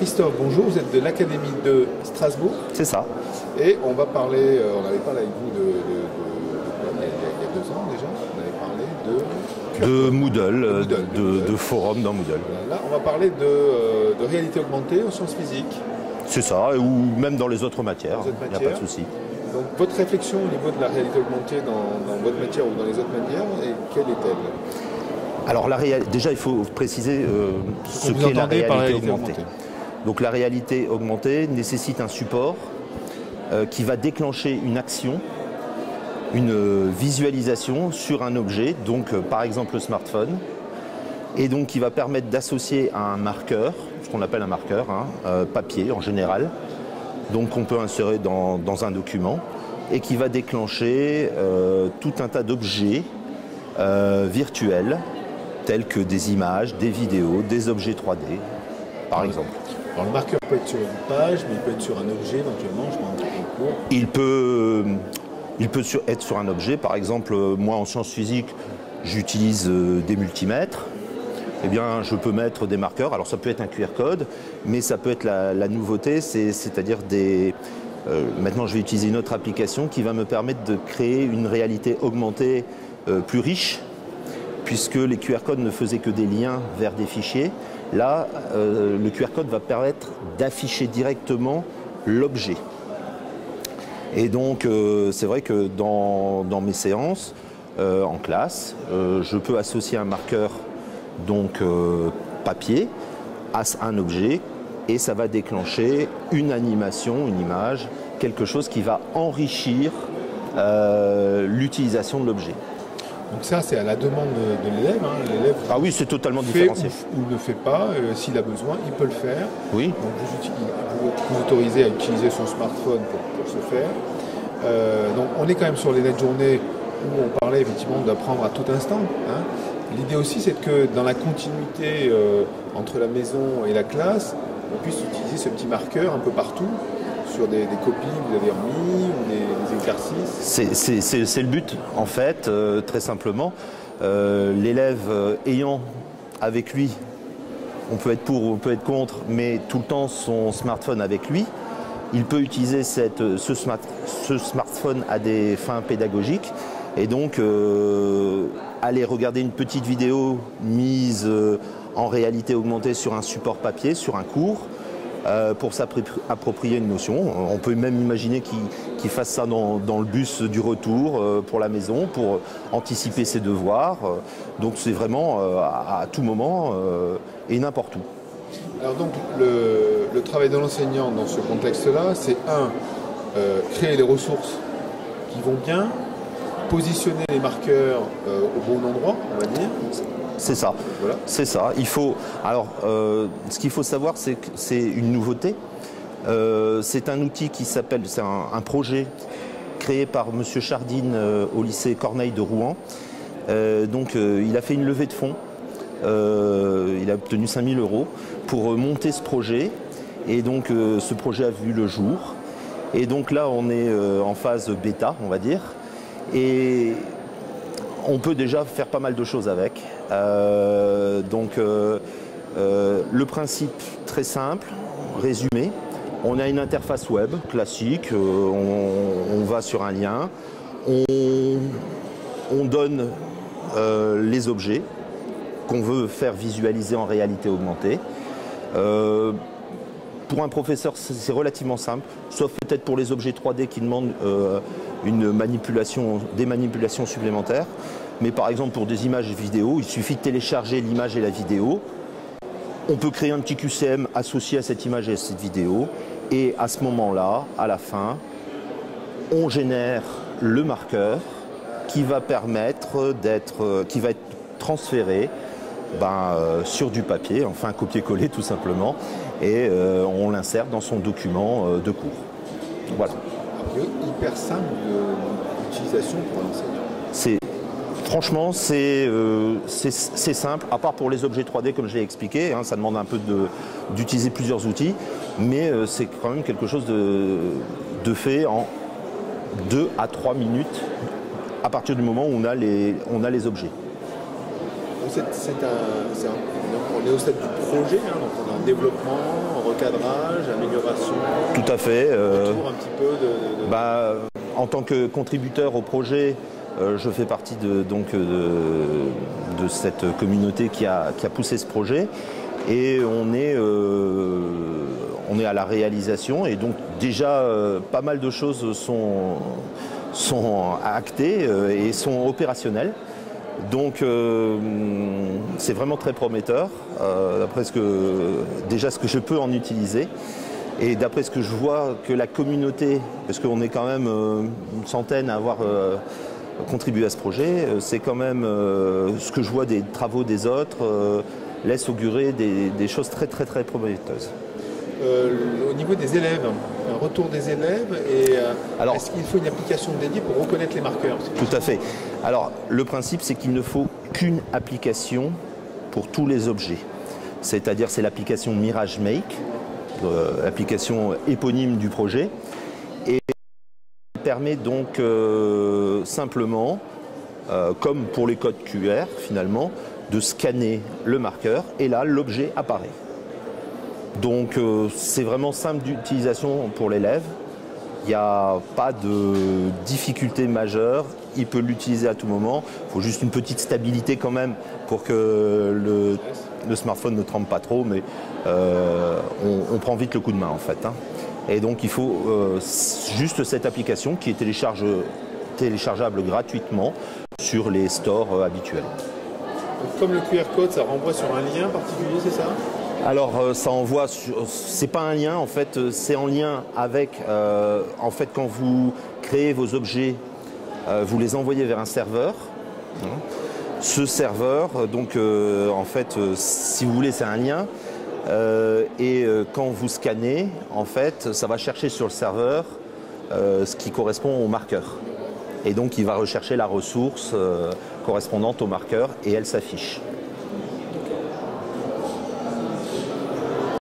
Christophe, bonjour, vous êtes de l'Académie de Strasbourg. C'est ça. Et on va parler, on avait parlé avec vous il y a 2 ans déjà, on avait parlé de Moodle, de forum dans Moodle. Là, on va parler de réalité augmentée en sciences physiques. C'est ça, ou même dans les autres matières, il n'y a pas de souci. Donc votre réflexion au niveau de la réalité augmentée dans votre matière ou dans les autres matières, quelle est-elle? Alors déjà, il faut préciser ce qu'est la réalité augmentée. Donc la réalité augmentée nécessite un support qui va déclencher une action, une visualisation sur un objet, donc par exemple le smartphone, et donc qui va permettre d'associer à un marqueur, ce qu'on appelle un marqueur, papier en général, donc on peut insérer dans un document, et qui va déclencher tout un tas d'objets virtuels, tels que des images, des vidéos, des objets 3D, par exemple. Alors le marqueur peut être sur une page, mais il peut être sur un objet éventuellement, je pense, en cours. Il peut être sur un objet, par exemple, moi en sciences physiques, j'utilise des multimètres. Eh bien, je peux mettre des marqueurs. Alors ça peut être un QR code, mais ça peut être la nouveauté, c'est-à-dire maintenant, je vais utiliser une autre application qui va me permettre de créer une réalité augmentée plus riche, puisque les QR codes ne faisaient que des liens vers des fichiers. Là, le QR code va permettre d'afficher directement l'objet. Et donc, c'est vrai que dans mes séances, en classe, je peux associer un marqueur donc papier à un objet, et ça va déclencher une animation, une image, quelque chose qui va enrichir l'utilisation de l'objet. Donc ça, c'est à la demande de l'élève. L'élève ah oui, c'est totalement différencié. Ou ne fait pas, s'il a besoin, il peut le faire. Oui. Donc vous autorisez à utiliser son smartphone pour ce faire. Donc on est quand même sur les net journées où on parlait effectivement d'apprendre à tout instant. L'idée aussi, c'est que dans la continuité entre la maison et la classe, on puisse utiliser ce petit marqueur un peu partout, sur des copies que vous avez remis ou des exercices. C'est le but, en fait, très simplement. L'élève ayant avec lui, on peut être pour ou on peut être contre, mais tout le temps son smartphone avec lui, il peut utiliser ce smartphone à des fins pédagogiques, et donc aller regarder une petite vidéo mise en réalité augmentée sur un support papier, sur un cours, pour s'approprier une notion. On peut même imaginer qu'il fasse ça dans le bus du retour pour la maison, pour anticiper ses devoirs. Donc c'est vraiment à tout moment et n'importe où. Alors donc le travail de l'enseignant dans ce contexte-là, c'est créer les ressources qui vont bien, positionner les marqueurs au bon endroit, on va dire. C'est ça, voilà. C'est ça. Ce qu'il faut savoir, c'est que c'est une nouveauté. C'est un outil qui s'appelle, c'est un projet créé par M. Chardine au lycée Corneille de Rouen. Il a fait une levée de fonds. Il a obtenu 5 000 € pour monter ce projet. Et donc ce projet a vu le jour. Et donc là, on est en phase bêta, on va dire. Et on peut déjà faire pas mal de choses avec. Le principe très simple, résumé. On a une interface web classique, on va sur un lien, on donne les objets qu'on veut faire visualiser en réalité augmentée. Pour un professeur, c'est relativement simple, sauf peut-être pour les objets 3D qui demandent des manipulations supplémentaires. Mais par exemple, pour des images et vidéos, il suffit de télécharger l'image et la vidéo. On peut créer un petit QCM associé à cette image et à cette vidéo. Et à ce moment-là, à la fin, on génère le marqueur qui va qui va être transféré sur du papier, enfin copier-coller tout simplement, et on l'insère dans son document de cours. Voilà. Hyper simple d'utilisation pour l'enseignant. Franchement, c'est simple, à part pour les objets 3D comme je l'ai expliqué, ça demande un peu d'utiliser plusieurs outils, mais c'est quand même quelque chose de fait en 2 à 3 minutes à partir du moment où on a les objets. On est au stade du projet, donc on est en développement, recadrage, amélioration. Tout à fait. Retour un petit peu En tant que contributeur au projet, je fais partie de cette communauté qui a poussé ce projet. Et on est à la réalisation. Et donc déjà, pas mal de choses sont actées et sont opérationnelles. Donc c'est vraiment très prometteur, d'après ce que je peux en utiliser. Et d'après ce que je vois que la communauté, parce qu'on est quand même une centaine à avoir contribué à ce projet, c'est quand même ce que je vois des travaux des autres laisse augurer des choses très très très prometteuses. Au niveau des élèves, un retour des élèves, et est-ce qu'il faut une application dédiée pour reconnaître les marqueurs? Tout à fait. Alors le principe, c'est qu'il ne faut qu'une application pour tous les objets. C'est-à-dire c'est l'application Mirage Make, l'application éponyme du projet, et permet donc simplement, comme pour les codes QR finalement, de scanner le marqueur et là l'objet apparaît. Donc c'est vraiment simple d'utilisation pour l'élève. Il n'y a pas de difficulté majeure. Il peut l'utiliser à tout moment. Il faut juste une petite stabilité quand même pour que le smartphone ne tremble pas trop, mais on prend vite le coup de main en fait. Et donc il faut juste cette application qui est téléchargeable gratuitement sur les stores habituels. Comme le QR code, ça renvoie sur un lien particulier, c'est ça? Alors ça envoie, c'est pas un lien en fait, c'est en lien avec, en fait quand vous créez vos objets, vous les envoyez vers un serveur. Ce serveur, donc en fait, si vous voulez, c'est un lien. Et quand vous scannez, en fait, ça va chercher sur le serveur ce qui correspond au marqueur. Et donc il va rechercher la ressource correspondante au marqueur et elle s'affiche.